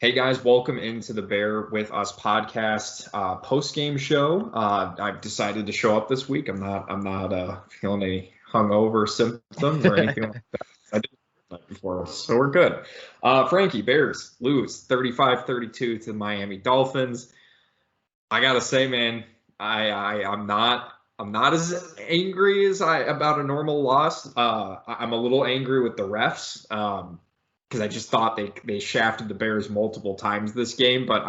Hey guys, welcome into the Bear with Us podcast post-game show. I've decided to show up this week. I'm not feeling any hungover symptoms or anything like that. I did the night before, so we're good. Frankie, Bears lose 35-32 to the Miami Dolphins. I gotta say, man, I'm not as angry as about a normal loss. I'm a little angry with the refs. Because I just thought they shafted the Bears multiple times this game. But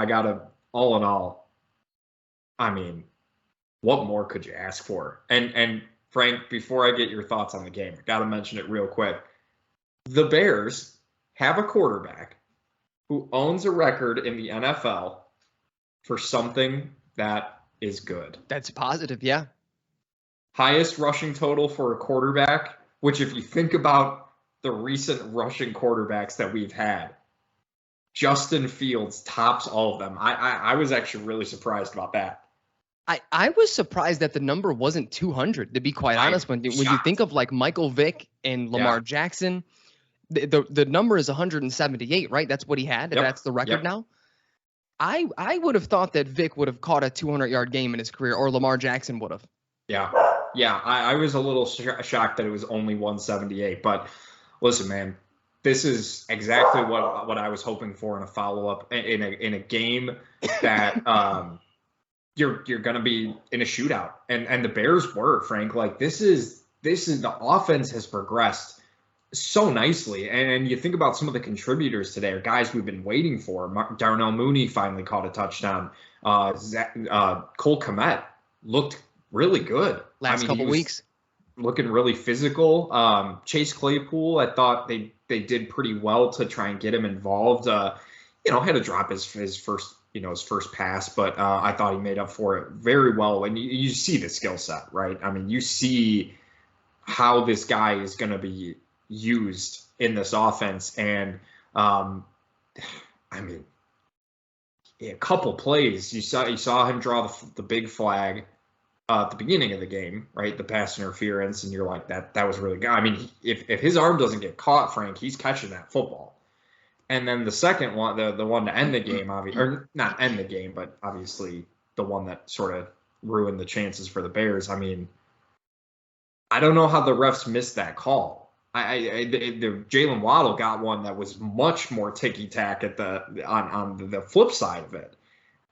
all in all, I mean, what more could you ask for? And Frank, before I get your thoughts on the game, I got to mention it real quick. The Bears have a quarterback who owns a record in the NFL for something that is good. That's positive, yeah. Highest rushing total for a quarterback, which if you think about the recent rushing quarterbacks that we've had, Justin Fields tops all of them. I was actually really surprised about that. I was surprised that the number wasn't 200, to be quite honest. When you think of like Michael Vick and Lamar Jackson, the number is 178, right? That's what he had. Yep. That's the record now. I would have thought that Vick would have caught a 200-yard game in his career, or Lamar Jackson would have. Yeah. I was a little shocked that it was only 178, but listen, man, this is exactly what I was hoping for in a follow-up in a game that you're going to be in a shootout, and the Bears were, Frank. Like this is the offense has progressed so nicely, and you think about some of the contributors today, or guys we've been waiting for. Darnell Mooney finally caught a touchdown. Cole Kmet looked really good last couple weeks. Looking really physical. Chase Claypool, I thought they did pretty well to try and get him involved. Had to drop his first pass, but I thought he made up for it very well. And you see the skill set, right? I mean, you see how this guy is going to be used in this offense. And a couple plays, you saw him draw the big flag at the beginning of the game, right? The pass interference, and you're like, that was really good. I mean, if his arm doesn't get caught, Frank, he's catching that football. And then the second one, the one to end the game, or not end the game, but obviously the one that sort of ruined the chances for the Bears. I mean, I don't know how the refs missed that call. The Jalen Waddle got one that was much more ticky-tack on the flip side of it.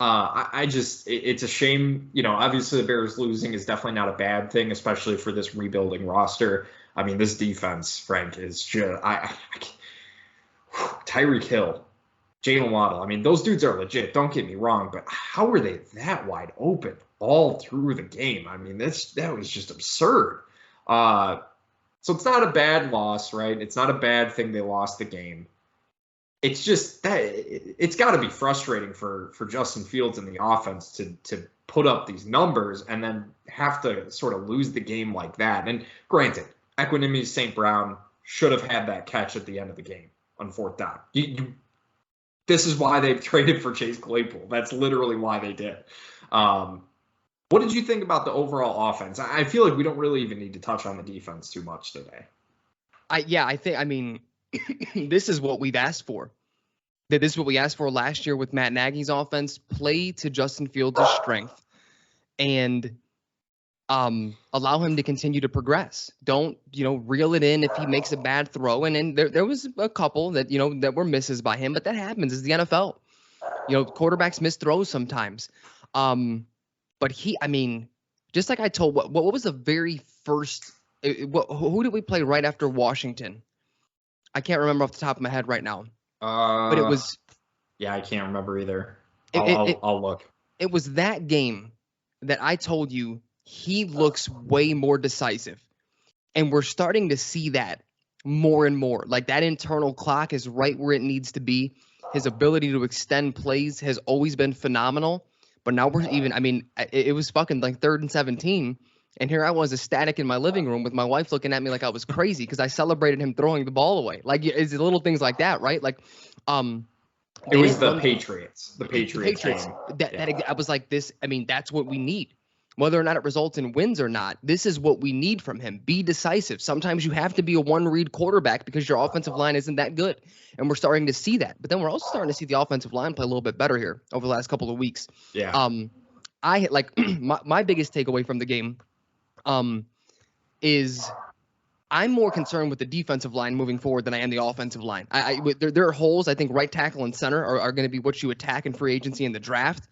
It's a shame, obviously the Bears losing is definitely not a bad thing, especially for this rebuilding roster. I mean, this defense, Frank, is just, Tyreek Hill, Jalen Waddle. I mean, those dudes are legit. Don't get me wrong, but how were they that wide open all through the game? I mean, that was just absurd. So it's not a bad loss, right? It's not a bad thing they lost the game. It's just that it's got to be frustrating for Justin Fields and the offense to put up these numbers and then have to sort of lose the game like that. And granted, Equanimeous St. Brown should have had that catch at the end of the game on fourth down. This is why they traded for Chase Claypool. That's literally why they did. What did you think about the overall offense? I feel like we don't really even need to touch on the defense too much today. I mean, this is what we've asked for. This is what we asked for last year with Matt Nagy's offense. Play to Justin Fields' strength and allow him to continue to progress. Don't, reel it in if he makes a bad throw. And there was a couple that, that were misses by him, but that happens. It's the NFL. Quarterbacks miss throws sometimes. But just like I told, what was the very first, who did we play right after Washington? I can't remember off the top of my head right now. But it was. Yeah, I can't remember either. I'll look. It was that game that I told you he looks way more decisive. And we're starting to see that more and more. Like that internal clock is right where it needs to be. His ability to extend plays has always been phenomenal. But now it was fucking like 3rd and 17. And here I was ecstatic in my living room with my wife looking at me like I was crazy because I celebrated him throwing the ball away. Like it's little things like that, right? Like, it was the Patriots. The Patriots game. I was like this. I mean, that's what we need. Whether or not it results in wins or not, this is what we need from him. Be decisive. Sometimes you have to be a one-read quarterback because your offensive line isn't that good. And we're starting to see that. But then we're also starting to see the offensive line play a little bit better here over the last couple of weeks. Yeah. I like my biggest takeaway from the game is I'm more concerned with the defensive line moving forward than I am the offensive line. There are holes. I think right tackle and center are going to be what you attack in free agency in the draft.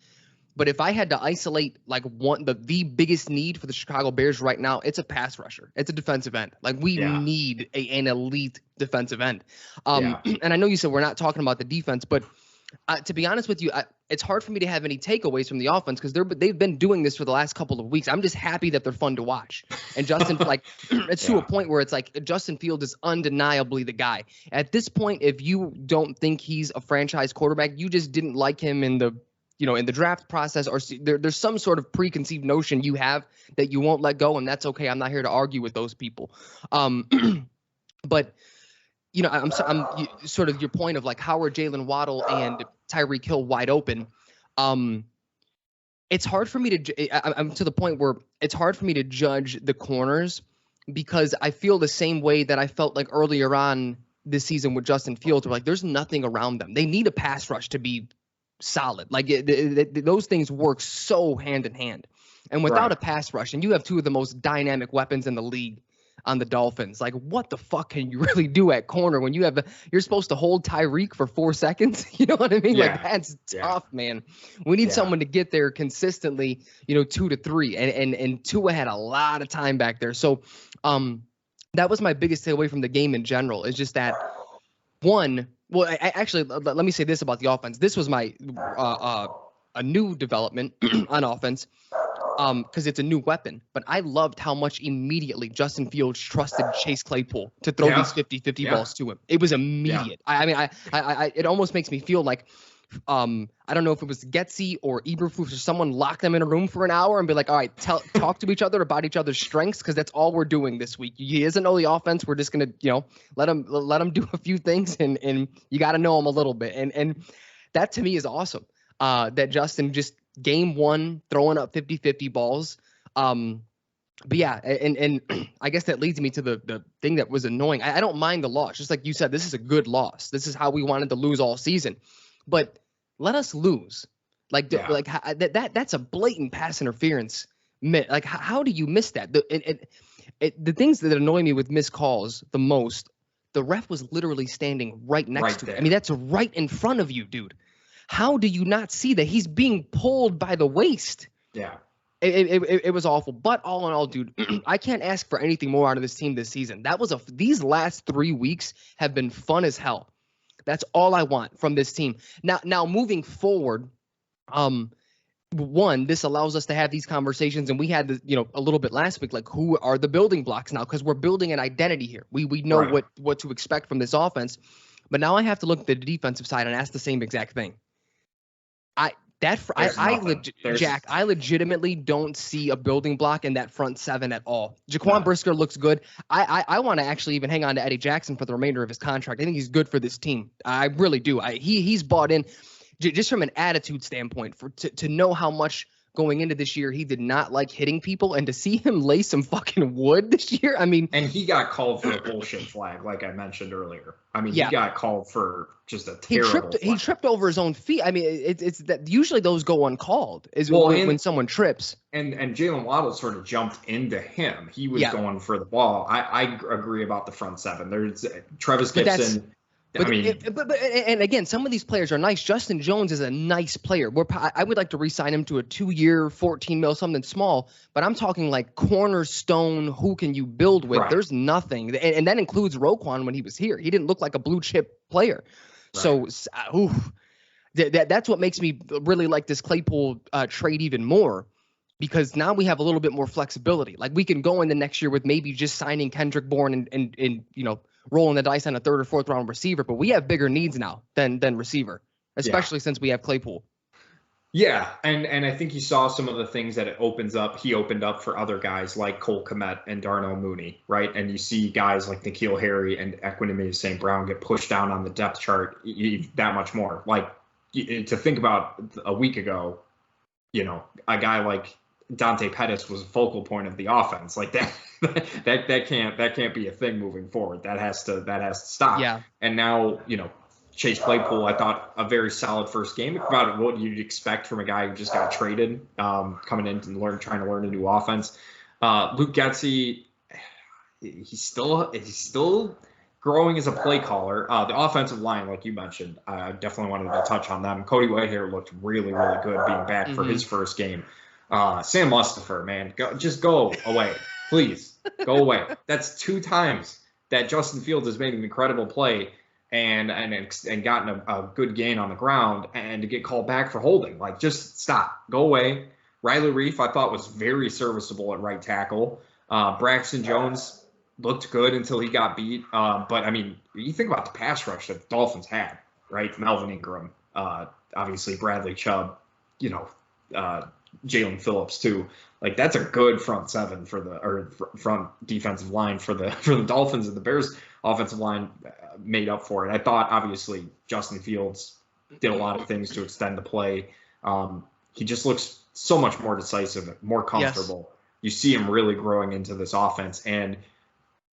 But if I had to isolate like the biggest need for the Chicago Bears right now, it's a pass rusher. It's a defensive end. Like we need an elite defensive end. And I know you said we're not talking about the defense, but to be honest with you, it's hard for me to have any takeaways from the offense because they've been doing this for the last couple of weeks. I'm just happy that they're fun to watch. And Justin, like, it's to a point where it's like Justin Fields is undeniably the guy. At this point, if you don't think he's a franchise quarterback, you just didn't like him in the draft process, or there's some sort of preconceived notion you have that you won't let go, and that's okay. I'm not here to argue with those people. But I'm sort of your point of like how are Jalen Waddle and Tyreek Hill wide open. It's hard for me to. I'm to the point where it's hard for me to judge the corners because I feel the same way that I felt like earlier on this season with Justin Fields. Where like there's nothing around them. They need a pass rush to be solid. Like those things work so hand in hand. And without a pass rush, and you have two of the most dynamic weapons in the league on the Dolphins, like what the fuck can you really do at corner when you're supposed to hold Tyreek for 4 seconds? You know what I mean? Like that's tough, man. We need someone to get there consistently, 2 to 3. And Tua had a lot of time back there. So that was my biggest takeaway from the game in general, is just that one. Well, actually, let me say this about the offense. This was my a new development on offense because it's a new weapon. But I loved how much immediately Justin Fields trusted Chase Claypool to throw these 50-50 balls to him. It was immediate. I mean, it almost makes me feel like I don't know if it was Getsy or Eberflus or someone locked them in a room for an hour and be like, all right, talk to each other about each other's strengths because that's all we're doing this week. He doesn't know the offense. We're just gonna, let him do a few things and you got to know him a little bit. And that to me is awesome. That Justin just game one throwing up 50-50 balls. But yeah, and I guess that leads me to the thing that was annoying. I don't mind the loss. Just like you said, this is a good loss. This is how we wanted to lose all season. But let us lose. That's a blatant pass interference. Like, how do you miss that? The things that annoy me with missed calls the most, the ref was literally standing right next to it. I mean, that's right in front of you, dude. How do you not see that? He's being pulled by the waist. Yeah. It was awful. But all in all, dude, I can't ask for anything more out of this team this season. These last 3 weeks have been fun as hell. That's all I want from this team. Now moving forward, this allows us to have these conversations, and we had a little bit last week, like who are the building blocks now? Because we're building an identity here. We know what to expect from this offense. But now I have to look at the defensive side and ask the same exact thing. Jack, I legitimately don't see a building block in that front seven at all. Jaquan Brisker looks good. I want to actually even hang on to Eddie Jackson for the remainder of his contract. I think he's good for this team. I really do. He's bought in just from an attitude standpoint to know how much going into this year he did not like hitting people, and to see him lay some fucking wood this year. I mean, and he got called for a bullshit flag, like I mentioned earlier. I mean, he got called for just a terrible he tripped over his own feet. I mean, it's that usually those go uncalled when someone trips. And Jalen Waddle sort of jumped into him. He was going for the ball. I agree about the front seven. There's Travis Gibson. But again, some of these players are nice. Justin Jones is a nice player. I would like to re-sign him to a 2-year, $14 million, something small. But I'm talking like cornerstone. Who can you build with? Right. There's nothing, and that includes Roquan when he was here. He didn't look like a blue chip player. Right. So, that's what makes me really like this Claypool trade even more. Because now we have a little bit more flexibility. Like we can go in the next year with maybe just signing Kendrick Bourne and rolling the dice on a 3rd or 4th round receiver. But we have bigger needs now than receiver, especially since we have Claypool. Yeah, and I think you saw some of the things that he opened up for other guys like Cole Kmet and Darnell Mooney, right? And you see guys like N'Keal Harry and Equanimeous St. Brown get pushed down on the depth chart that much more. Like to think about a week ago, a guy like Dante Pettis was a focal point of the offense. Like that can't be a thing moving forward. That has to stop. Yeah. And now, Chase Claypool, I thought a very solid first game, about what you'd expect from a guy who just got traded, coming in and trying to learn a new offense. Luke Getsy, he's still growing as a play caller. The offensive line, like you mentioned, I definitely wanted to touch on them. Cody Whitehair looked really, really good being back for his first game. Sam Mustipher, man, just go away, please, go away. That's 2 times that Justin Fields has made an incredible play and gotten a good gain on the ground, and to get called back for holding. Like, just stop, go away. Riley Reif, I thought, was very serviceable at right tackle. Braxton Jones looked good until he got beat. But, I mean, you think about the pass rush that the Dolphins had, right? Melvin Ingram, obviously Bradley Chubb, Jalen Phillips too. Like, that's a good front seven front defensive line for the Dolphins, and the Bears offensive line made up for it. I thought, obviously, Justin Fields did a lot of things to extend the play. He just looks so much more decisive, more comfortable. Yes. You see him really growing into this offense. And,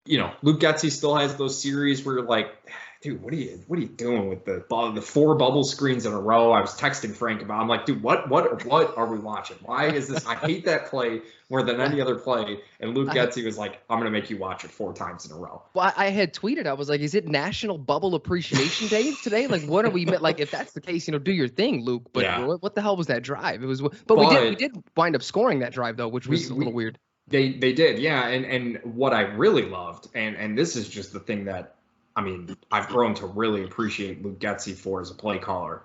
Luke Getsy still has those series where you're like, dude, what are you doing with the 4 bubble screens in a row? I was texting Frank about. I'm like, dude, what are we watching? Why is this? I hate that play more than any other play. And Luke Getsy was like, I'm gonna make you watch it 4 times in a row. Well, I had tweeted. I was like, is it National Bubble Appreciation Day today? Like, what are we like? If that's the case, do your thing, Luke. But yeah. What the hell was that drive? It was. But we did wind up scoring that drive though, which was a little weird. They did, yeah. And what I really loved, and this is just the thing that, I mean, I've grown to really appreciate Luke Getsy for as a play caller.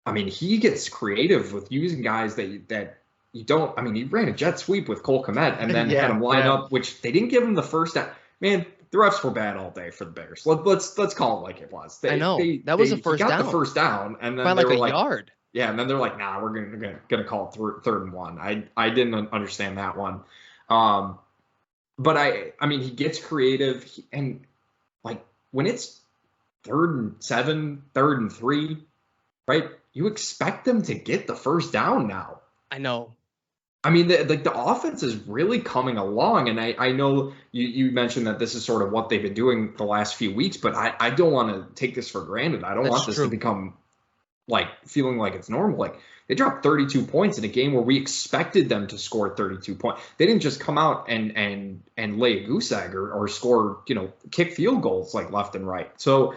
I mean, he gets creative with using guys that you don't. I mean, he ran a jet sweep with Cole Kmet and then had him line up, which they didn't give him the first down. Man, the refs were bad all day for the Bears. Let's call it like it was. I know that was a first down. He got the first down, and then by they were like a yard. Yeah, and then they're like, nah, we're gonna call it 3rd and 1. I didn't understand that one. But I mean, he gets creative, and like, when it's 3rd and 7, 3rd and 3, right? You expect them to get the first down now. I know. I mean, the offense is really coming along, and I know you mentioned that this is sort of what they've been doing the last few weeks, but I don't want to take this for granted. I don't want this to become like feeling like it's normal. Like, they dropped 32 points in a game where we expected them to score 32 points. They didn't just come out and lay a goose egg or score, kick field goals like left and right. So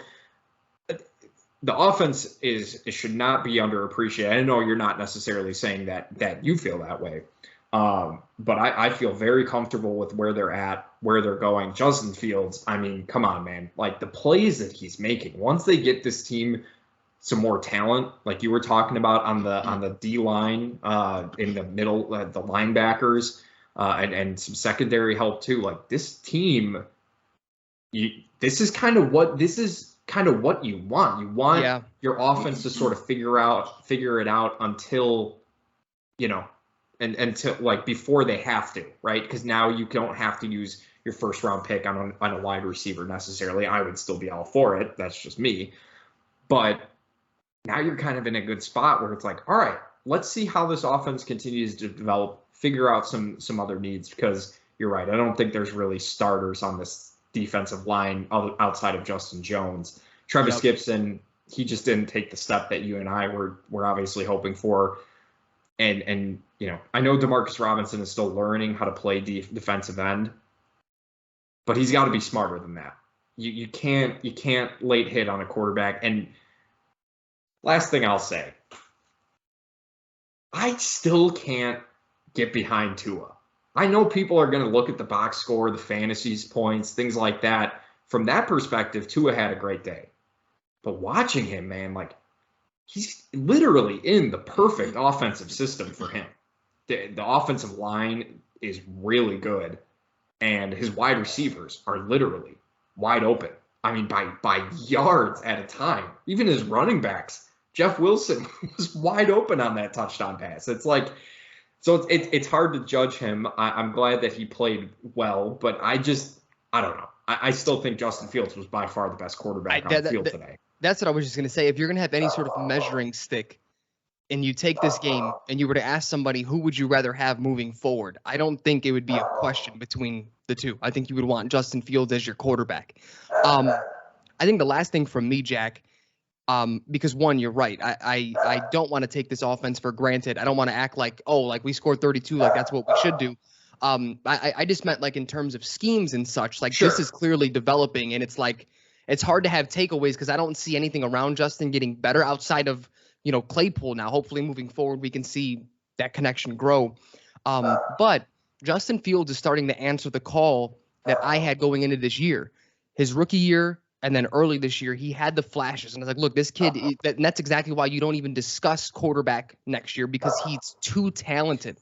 the offense should not be underappreciated. I know you're not necessarily saying that you feel that way. But I feel very comfortable with where they're at, where they're going. Justin Fields, I mean, come on, man. Like, the plays that he's making, once they get this team some more talent, like you were talking about on the D line, in the middle, the linebackers, and some secondary help too. Like, this team, this is kind of what you want. You want your offense to sort of figure it out until, until like before they have to, right? Because now you don't have to use your 1st round pick on a wide receiver necessarily. I would still be all for it. That's just me, but now you're kind of in a good spot where it's like, all right, let's see how this offense continues to develop, figure out some other needs, because you're right. I don't think there's really starters on this defensive line outside of Justin Jones. Travis Gibson, he just didn't take the step that you and I were obviously hoping for. And I know Demarcus Robinson is still learning how to play defensive end, but he's got to be smarter than that. You can't late hit on a quarterback. And last thing I'll say, I still can't get behind Tua. I know people are going to look at the box score, the fantasies points, things like that. From that perspective, Tua had a great day. But watching him, man, like, he's literally in the perfect offensive system for him. The offensive line is really good, and his wide receivers are literally wide open. I mean, by yards at a time. Even his running backs, Jeff Wilson was wide open on that touchdown pass. It's like, so it's hard to judge him. I'm glad that he played well, but I don't know. I still think Justin Fields was by far the best quarterback on the field today. That's what I was just going to say. If you're going to have any sort of measuring stick and you take this game and you were to ask somebody who would you rather have moving forward, I don't think it would be a question between the two. I think you would want Justin Fields as your quarterback. I think the last thing from me, Jack, because one, you're right. I don't want to take this offense for granted. I don't want to act like, oh, like we scored 32, like that's what we should do. I just meant like in terms of schemes and such, like Sure. this is clearly developing, and it's like it's hard to have takeaways because I don't see anything around Justin getting better outside of, Claypool. Now, hopefully moving forward, we can see that connection grow. But Justin Fields is starting to answer the call that I had going into this year. His rookie year and then early this year, he had the flashes. And I was like, look, this kid, and that's exactly why you don't even discuss quarterback next year, because he's too talented.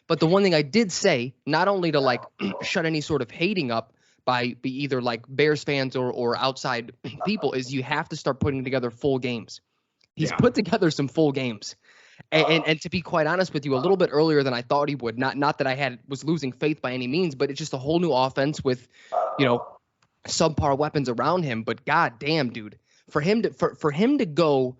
But the one thing I did say, not only to like shut any sort of hating up by either like Bears fans or outside people, is you have to start putting together full games. He's put together some full games. And to be quite honest with you, a little bit earlier than I thought he would. Not that I was losing faith by any means, but it's just a whole new offense with, subpar weapons around him. But god damn, dude, for him to go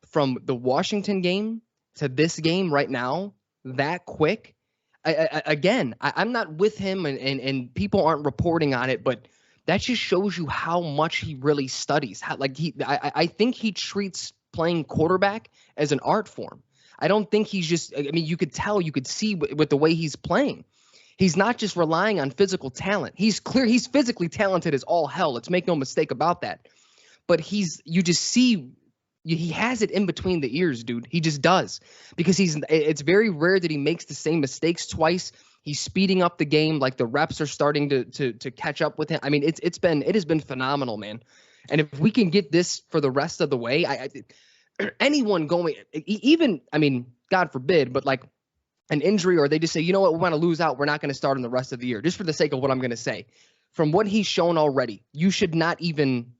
from the Washington game to this game right now that quick, I'm not with him, and people aren't reporting on it, but that just shows you how much he really studies. I think he treats playing quarterback as an art form. I don't think he's just, I mean, you could see with the way he's playing. He's not just relying on physical talent. He's physically talented as all hell. Let's make no mistake about that. But you just see he has it in between the ears, dude. He just does, because it's very rare that he makes the same mistakes twice. He's speeding up the game. Like the reps are starting to catch up with him. I mean, it has been phenomenal, man. And if we can get this for the rest of the way, anyone going, even, I mean, God forbid, but like an injury, or they just say, you know what, we want to lose out, we're not going to start him the rest of the year, just for the sake of what I'm going to say. From what he's shown already, you should not even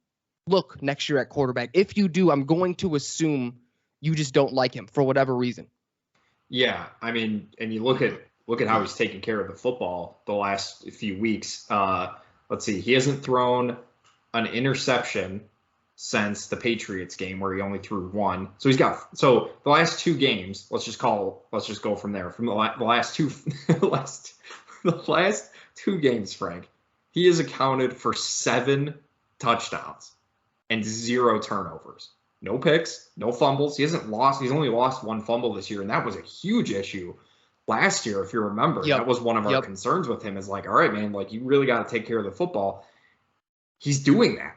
look next year at quarterback. If you do, I'm going to assume you just don't like him for whatever reason. Yeah, I mean, and you look at how he's taken care of the football the last few weeks. Let's see, he hasn't thrown an interception since the Patriots game, where he only threw one. So the last two games, let's just go from there. From the last two the last two games, Frank, he has accounted for 7 touchdowns and 0 turnovers. No picks, no fumbles. He's only lost 1 fumble this year, and that was a huge issue last year, if you remember. That was one of our concerns with him, is like, all right, man, like you really got to take care of the football. He's doing that.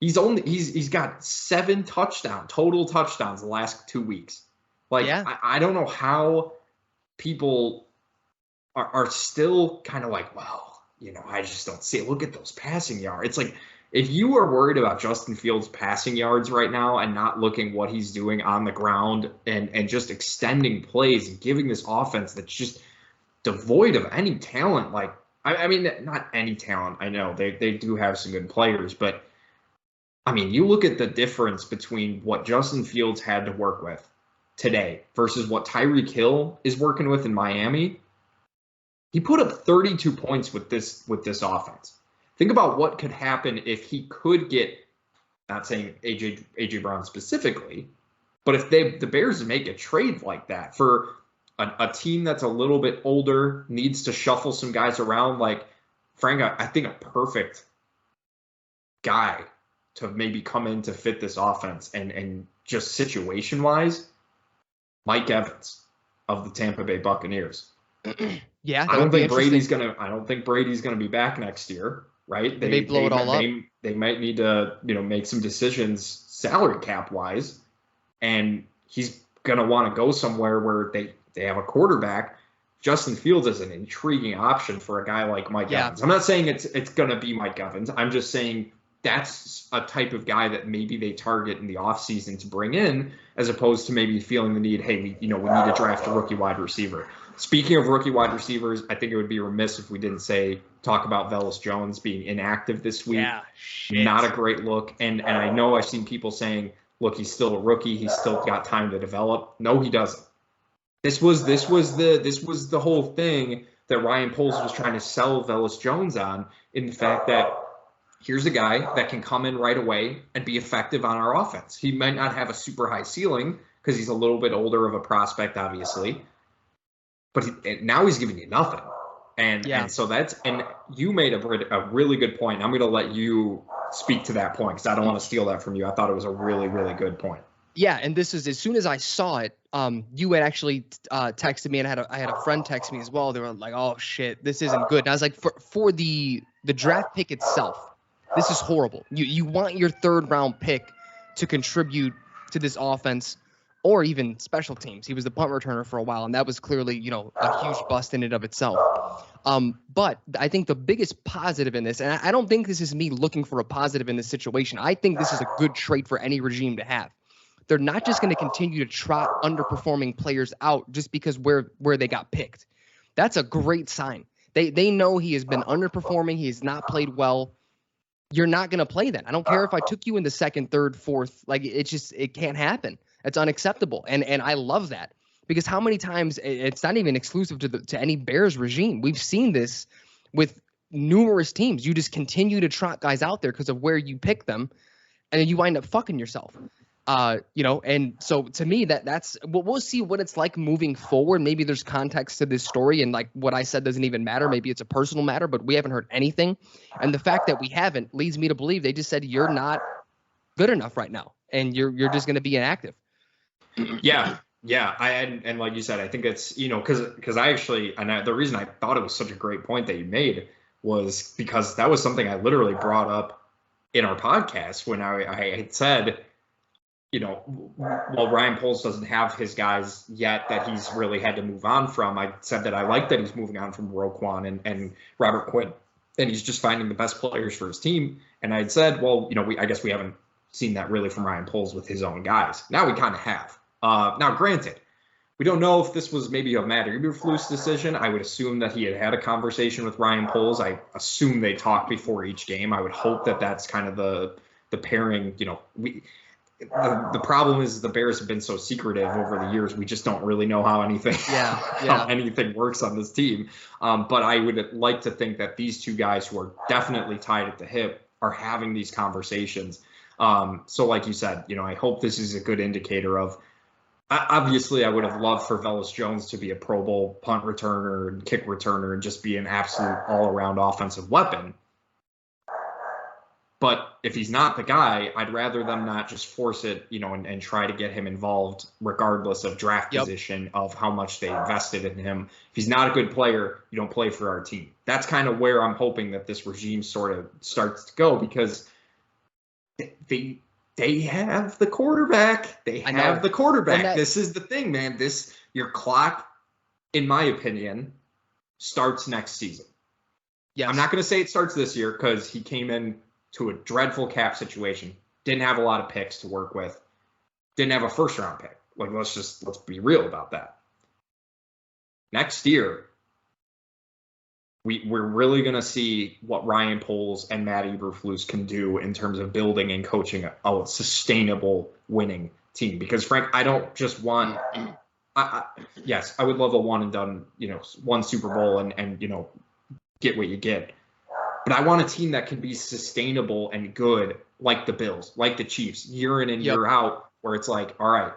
He's got 7 total touchdowns the last 2 weeks. Like, I don't know how people are still kind of like, well, I just don't see it. Look at those passing yards. It's like, if you are worried about Justin Fields' passing yards right now and not looking what he's doing on the ground and just extending plays and giving this offense that's just devoid of any talent, like, I mean, not any talent. I know they do have some good players, but I mean, you look at the difference between what Justin Fields had to work with today versus what Tyreek Hill is working with in Miami. He put up 32 points with this offense. Think about what could happen if he could get, not saying AJ Brown specifically, but if the Bears make a trade like that for a team that's a little bit older, needs to shuffle some guys around, like Frank, I think a perfect guy to maybe come in to fit this offense and just situation-wise, Mike Evans of the Tampa Bay Buccaneers. Yeah, I don't think Brady's gonna be back next year, right? They blow it all up. They might need to, make some decisions salary cap wise, and he's gonna want to go somewhere where they have a quarterback. Justin Fields is an intriguing option for a guy like Mike Evans. I'm not saying it's gonna be Mike Evans. I'm just saying that's a type of guy that maybe they target in the offseason to bring in, as opposed to maybe feeling the need, hey, we need to draft a rookie wide receiver. Speaking of rookie wide receivers, I think it would be remiss if we didn't talk about Velus Jones being inactive this week. Yeah, shit. Not a great look. And I know I've seen people saying, look, he's still a rookie. He's still got time to develop. No, he doesn't. This was the whole thing that Ryan Poles was trying to sell Velus Jones on, in the fact that here's a guy that can come in right away and be effective on our offense. He might not have a super high ceiling because he's a little bit older of a prospect, obviously. But now he's giving you nothing. And so and you made a really good point. I'm going to let you speak to that point because I don't want to steal that from you. I thought it was a really, really good point. Yeah, and this is as soon as I saw it, you had actually texted me, and I had a friend text me as well. They were like, "Oh shit, this isn't good." And I was like, for the draft pick itself, this is horrible. You want your third round pick to contribute to this offense or even special teams. He was the punt returner for a while, and that was clearly, a huge bust in and of itself. But I think the biggest positive in this, and I don't think this is me looking for a positive in this situation. I think this is a good trait for any regime to have. They're not just going to continue to trot underperforming players out just because where they got picked. That's a great sign. They know he has been underperforming. He has not played well. You're not going to play that. I don't care if I took you in the second, third, fourth. Like, it can't happen. It's unacceptable. And I love that, because how many times, it's not even exclusive to any Bears regime. We've seen this with numerous teams. You just continue to trot guys out there because of where you pick them, and then you wind up fucking yourself. And so to me, that's we'll see what it's like moving forward. Maybe there's context to this story, and like what I said doesn't even matter. Maybe it's a personal matter, but we haven't heard anything. And the fact that we haven't leads me to believe they just said you're not good enough right now, and you're just going to be inactive. Yeah. And like you said, I think it's, because I actually, the reason I thought it was such a great point that you made was because that was something I literally brought up in our podcast when I had said, while Ryan Poles doesn't have his guys yet that he's really had to move on from, I said that I like that he's moving on from Roquan and Robert Quinn, and he's just finding the best players for his team. And I had said, well, I guess we haven't seen that really from Ryan Poles with his own guys. Now we kind of have. Now, granted, we don't know if this was maybe a Matt Eberflus decision. I would assume that he had a conversation with Ryan Poles. I assume they talked before each game. I would hope that that's kind of the pairing. The problem is the Bears have been so secretive over the years. We just don't really know how anything how anything works on this team. But I would like to think that these two guys who are definitely tied at the hip are having these conversations. So like you said, I hope this is a good indicator of, obviously I would have loved for Velus Jones to be a Pro Bowl punt returner and kick returner and just be an absolute all-around offensive weapon. But if he's not the guy, I'd rather them not just force it, and try to get him involved regardless of draft position, of how much they invested in him. If he's not a good player, you don't play for our team. That's kind of where I'm hoping that this regime sort of starts to go, because they have the quarterback. They have the quarterback. This is the thing, man. Your clock, in my opinion, starts next season. Yes. I'm not going to say it starts this year because he came in to a dreadful cap situation, didn't have a lot of picks to work with, didn't have a first-round pick. Like, let's be real about that. Next year, we're really going to see what Ryan Poles and Matt Eberflus can do in terms of building and coaching a sustainable winning team. Because, Frank, I don't just want yes, I would love a one-and-done, one Super Bowl and get what you get. But I want a team that can be sustainable and good, like the Bills, like the Chiefs, year in and year out, where it's like, all right,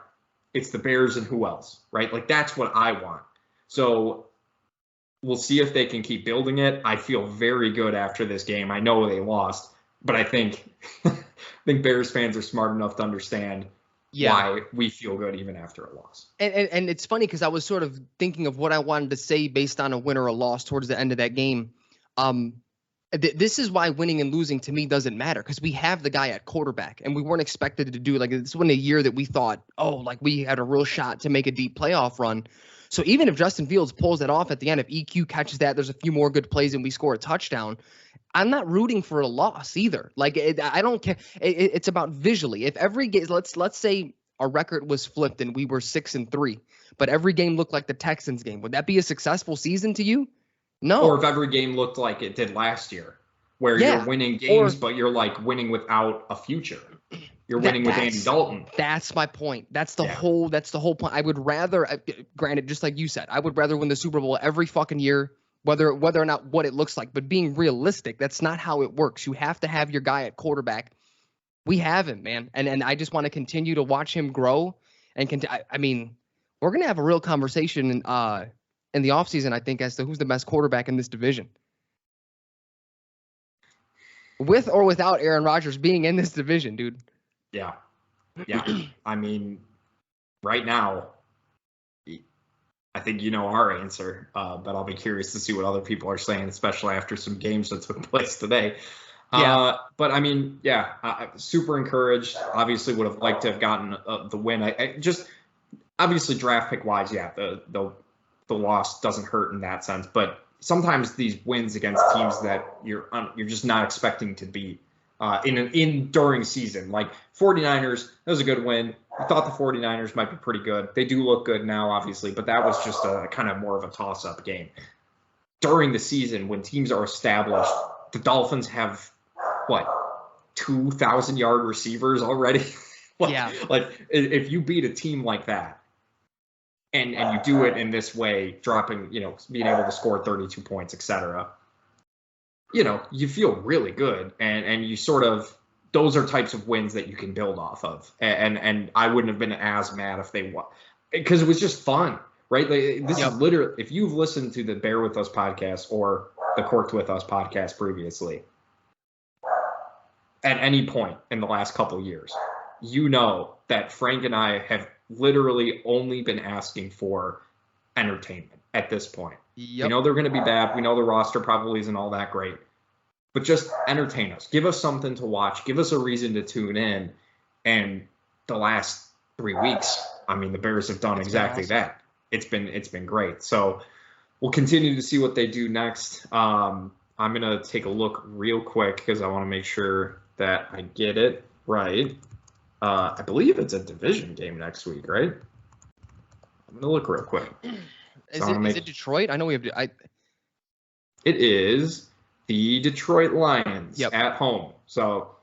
it's the Bears and who else, right? Like, that's what I want. So we'll see if they can keep building it. I feel very good after this game. I know they lost, but I think Bears fans are smart enough to understand why we feel good even after a loss. And it's funny because I was sort of thinking of what I wanted to say based on a win or a loss towards the end of that game. This is why winning and losing to me doesn't matter, because we have the guy at quarterback, and we weren't expected to do, like, this wasn't a year that we thought, we had a real shot to make a deep playoff run. So even if Justin Fields pulls that off at the end, if EQ catches that, there's a few more good plays and we score a touchdown, I'm not rooting for a loss either. Like, I don't care. It's about visually. If every game, let's say our record was flipped and we were 6-3, but every game looked like the Texans game, would that be a successful season to you? No. Or if every game looked like it did last year, where you're winning games, but you're like winning without a future. You're winning with Andy Dalton. That's my point. That's the whole point. I would rather, granted, just like you said, I would rather win the Super Bowl every fucking year, whether or not what it looks like. But being realistic, that's not how it works. You have to have your guy at quarterback. We have him, man. And I just want to continue to watch him grow and I mean, we're gonna have a real conversation in the offseason, I think, as to who's the best quarterback in this division. With or without Aaron Rodgers being in this division, dude. Yeah. I mean, right now, I think you know our answer, but I'll be curious to see what other people are saying, especially after some games that took place today. Yeah. But I mean, super encouraged. Obviously, would have liked to have gotten the win. I just obviously draft pick wise, the loss doesn't hurt in that sense. But sometimes these wins against teams that you're just not expecting to beat during season, like 49ers, that was a good win. I thought the 49ers might be pretty good. They do look good now, obviously, but that was just a kind of more of a toss-up game. During the season, when teams are established, the Dolphins have, 2,000-yard receivers already? Like, if you beat a team like that, and you do it in this way, dropping, being able to score 32 points, et cetera, you feel really good. And you sort of, those are types of wins that you can build off of. And I wouldn't have been as mad if they won, because it was just fun, right? This is literally, if you've listened to the Bear With Us podcast or the Corked With Us podcast previously, at any point in the last couple of years, you know that Frank and I have literally only been asking for entertainment at this point. Yep. We know they're going to be bad. We know the roster probably isn't all that great. But just entertain us. Give us something to watch. Give us a reason to tune in. And the last 3 weeks, I mean, the Bears have done exactly that. It's been great. So we'll continue to see what they do next. I'm going to take a look real quick because I want to make sure that I get it right. I believe it's a division game next week, right? I'm going to look real quick. Is it Detroit? I know we have. It is the Detroit Lions at home. So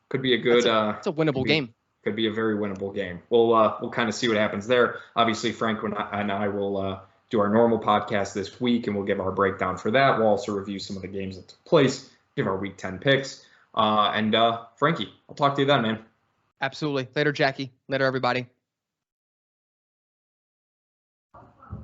could be a good. It's a winnable game. Could be a very winnable game. We'll kind of see what happens there. Obviously, Frank and I will do our normal podcast this week, and we'll give our breakdown for that. We'll also review some of the games that took place, give our Week 10 picks. And Frankie, I'll talk to you then, man. Absolutely. Later, Jackie. Later, everybody.